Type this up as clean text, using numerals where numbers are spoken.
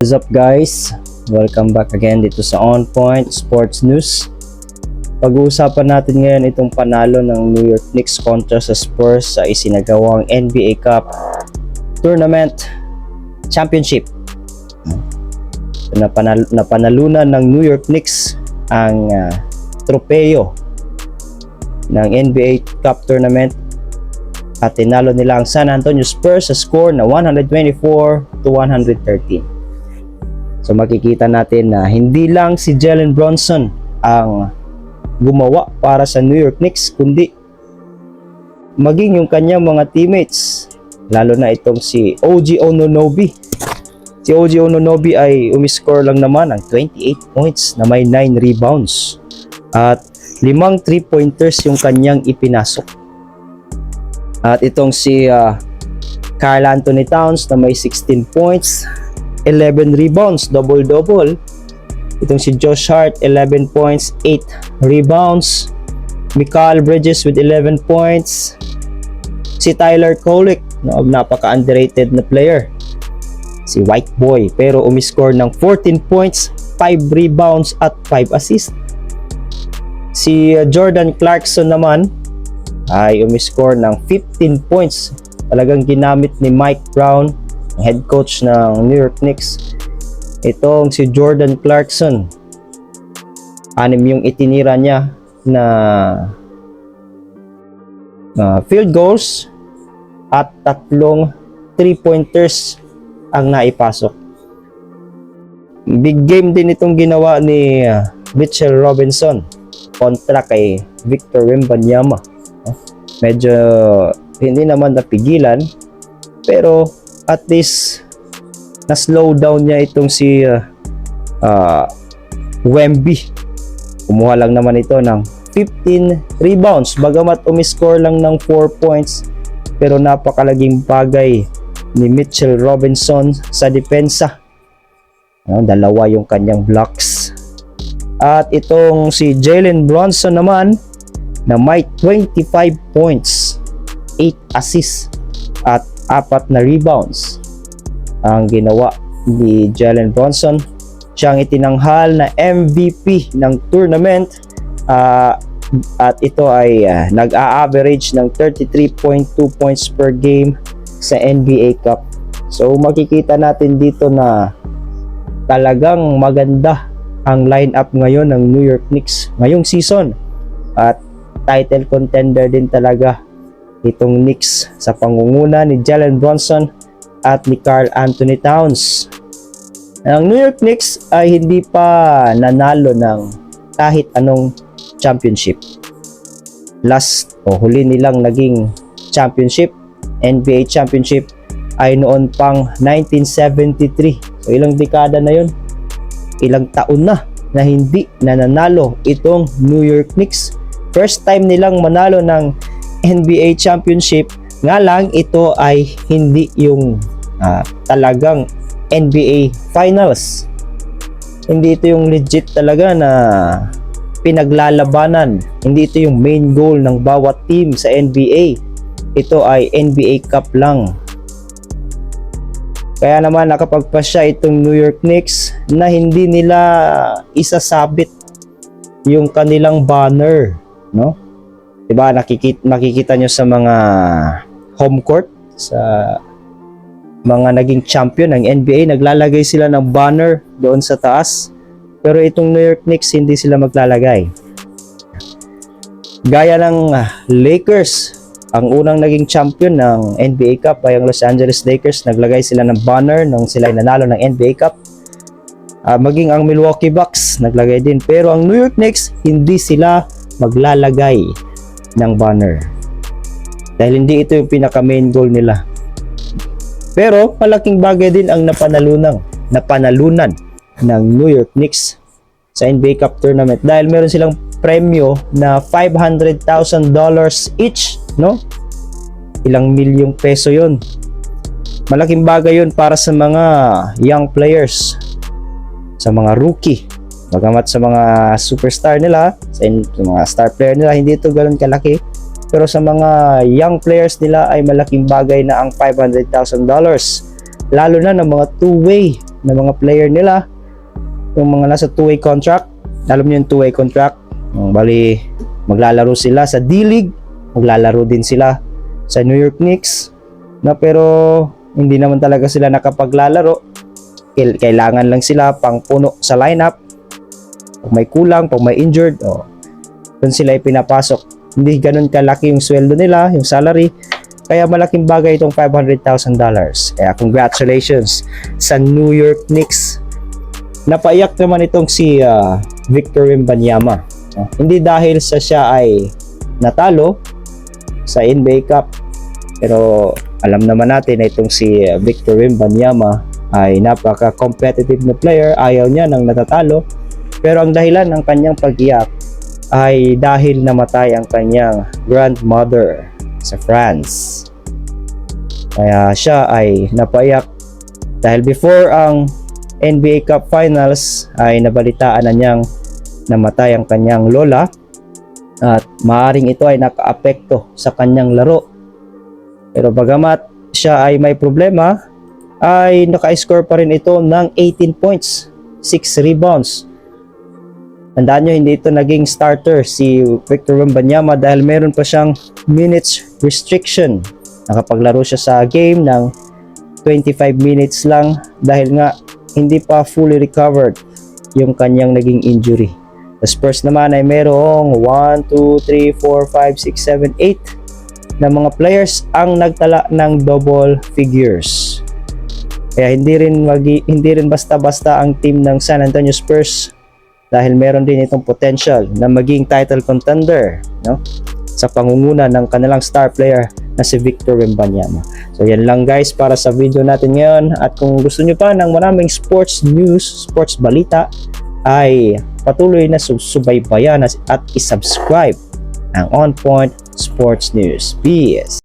What's up guys? Welcome back again dito sa On Point Sports News. Pag-uusapan natin ngayon itong panalo ng New York Knicks kontra sa Spurs sa isinagawang NBA Cup Tournament Championship. Napanalunan ng New York Knicks ang tropeyo ng NBA Cup Tournament at tinalo nila ang San Antonio Spurs sa score na 124-113. So makikita natin na hindi lang si Jalen Brunson ang gumawa para sa New York Knicks, kundi maging yung kanyang mga teammates, lalo na itong si OG Anunoby. Si OG Anunoby ay umiscore lang naman ng 28 points na may 9 rebounds at 5 3-pointers yung kanyang ipinasok. At itong si Karl Anthony Towns na may 16 points, 11 rebounds, double-double. Itong si Josh Hart, 11 points, 8 rebounds. Mikal Bridges with 11 points. Si Tyler Kolek, napaka-underrated na player. Si White Boy, pero umiscore ng 14 points, 5 rebounds at 5 assists. Si Jordan Clarkson naman ay umiscore ng 15 points. Talagang ginamit ni Mike Brown, head coach ng New York Knicks, itong si Jordan Clarkson. 6 yung itinira niya na field goals at 3 3-pointers ang naipasok. Big game din itong ginawa ni Mitchell Robinson kontra kay Victor Wembanyama. Medyo hindi naman napigilan, pero at least na-slow down niya itong si Wemby. Kumuha lang naman ito ng 15 rebounds, bagamat umiscore lang ng 4 points, pero napakalaging bagay ni Mitchell Robinson sa depensa. Dalawa yung kanyang blocks. At itong si Jalen Brunson naman na may 25 points, 8 assists at 4 na rebounds ang ginawa ni Jalen Brunson. Siyang itinanghal na MVP ng tournament at ito ay nag-a-average ng 33.2 points per game sa NBA Cup. So makikita natin dito na talagang maganda ang lineup ngayon ng New York Knicks ngayong season, at title contender din talaga itong Knicks sa pangunguna ni Jalen Brunson at ni Karl Anthony Towns. Ang New York Knicks ay hindi pa nanalo ng kahit anong championship. Huli nilang naging championship, NBA championship, ay noon pang 1973. So ilang dekada na yun, ilang taon na hindi nananalo itong New York Knicks. First time nilang manalo ng NBA championship, nga lang ito ay hindi yung talagang NBA finals. Hindi ito yung legit talaga na pinaglalabanan. Hindi ito yung main goal ng bawat team sa NBA. Ito ay NBA Cup lang. Kaya naman nakapagpasya itong New York Knicks na hindi nila isasabit yung kanilang banner, no? Diba makikita nyo sa mga home court, sa mga naging champion ng NBA, naglalagay sila ng banner doon sa taas. Pero itong New York Knicks, hindi sila maglalagay. Gaya ng Lakers, ang unang naging champion ng NBA Cup ay ang Los Angeles Lakers. Naglagay sila ng banner nung sila nanalo ng NBA Cup. Maging ang Milwaukee Bucks naglagay din. Pero ang New York Knicks, hindi sila maglalagay ng banner. Dahil hindi ito yung pinaka-main goal nila. Pero malaking bagay din ang napanalunan ng New York Knicks sa NBA Cup Tournament. Dahil meron silang premyo na $500,000 each, no? Ilang milyong peso yun. Malaking bagay yun para sa mga young players, sa mga rookie. Bagamat sa mga superstar nila, sa mga star player nila, hindi ito ganoon kalaki. Pero sa mga young players nila ay malaking bagay na ang $500,000. Lalo na ng mga two-way ng mga player nila, yung mga nasa two-way contract. Alam niyo yung two-way contract, bali maglalaro sila sa D-League, maglalaro din sila sa New York Knicks, na pero hindi naman talaga sila nakapaglalaro. Kailangan lang sila pang puno sa lineup. Pag may kulang, pag may injured, doon sila ipinapasok. Hindi ganun kalaki yung sweldo nila, yung salary. Kaya malaking bagay itong $500,000. Kaya congratulations sa New York Knicks. Napaiyak naman itong si Victor Wembanyama. Hindi dahil sa siya ay natalo sa NBA Cup. Pero alam naman natin na itong si Victor Wembanyama ay napaka-competitive na player. Ayaw niya nang natatalo. Pero ang dahilan ng kanyang pag-iyak ay dahil namatay ang kanyang grandmother sa France. Kaya siya ay napaiyak dahil before ang NBA Cup Finals ay nabalitaan na niyang namatay ang kanyang lola at maaring ito ay nakaapekto sa kanyang laro. Pero bagamat siya ay may problema, ay naka-score pa rin ito ng 18 points, 6 rebounds. Tandaan nyo, hindi ito naging starter si Victor Wembanyama dahil meron pa siyang minutes restriction. Nakapaglaro siya sa game ng 25 minutes lang dahil nga hindi pa fully recovered yung kanyang naging injury. The Spurs naman ay merong 1, 2, 3, 4, 5, 6, 7, 8 na mga players ang nagtala ng double figures. Kaya hindi rin basta-basta ang team ng San Antonio Spurs dahil meron din itong potential na maging title contender, no? Sa pangunguna ng kanilang star player na si Victor Wembanyama. So yan lang guys para sa video natin ngayon, at kung gusto nyo pa ng maraming sports news, sports balita, ay patuloy na subaybayan at isubscribe ang On Point Sports News. Peace!